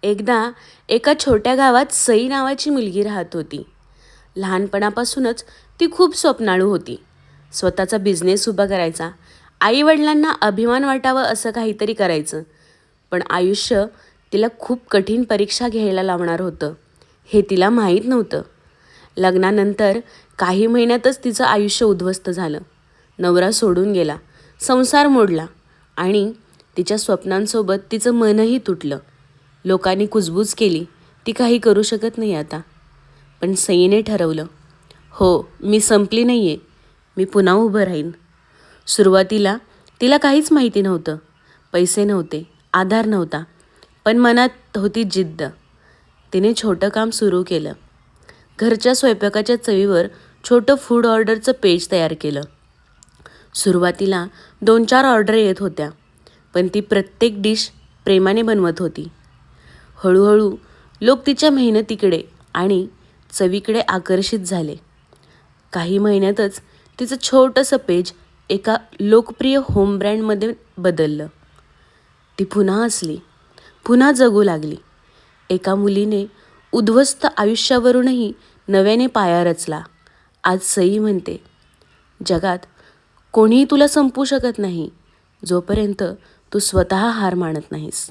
एकदा एका छोट्या गावात सई नावाची मुलगी राहत होती. लहानपणापासूनच ती खूप स्वप्नाळू होती. स्वतःचा बिझनेस उभा करायचा, आईवडिलांना अभिमान वाटावं असं काहीतरी करायचं. पण आयुष्य तिला खूप कठीण परीक्षा घ्यायला लावणार होतं, हे तिला माहीत नव्हतं. लग्नानंतर काही महिन्यातच तिचं आयुष्य उद्ध्वस्त झालं. नवरा सोडून गेला, संसार मोडला आणि तिच्या स्वप्नांसोबत तिचं मनही तुटलं. लोकांनी कुजबूज केली, ती काही करू शकत नाही आता. पण सईने ठरवलं, हो, मी संपली नाही आहे, मी पुन्हा उभं राहीन. सुरुवातीला तिला काहीच माहिती नव्हतं. पैसे नव्हते, आधार नव्हता, पण मनात होती जिद्द. तिने छोटं काम सुरू केलं. घरच्या स्वयंपाकाच्या चवीवर छोटं फूड ऑर्डरचं पेज तयार केलं. सुरुवातीला 2-4 ऑर्डर येत होत्या, पण ती प्रत्येक डिश प्रेमाने बनवत होती. हळूहळू लोक तिच्या मेहनतीकडे आणि चवीकडे आकर्षित झाले. काही महिन्यातच तिचं छोटंसं पेज एका लोकप्रिय होम ब्रँडमध्ये बदललं. ती पुन्हा हसली, पुन्हा जगू लागली. एका मुलीने उद्ध्वस्त आयुष्यावरूनही नव्याने पाया रचला. आज सई म्हणते, जगात कोणीही तुला संपवू शकत नाही, जोपर्यंत तू स्वतः हार मानत नाहीस.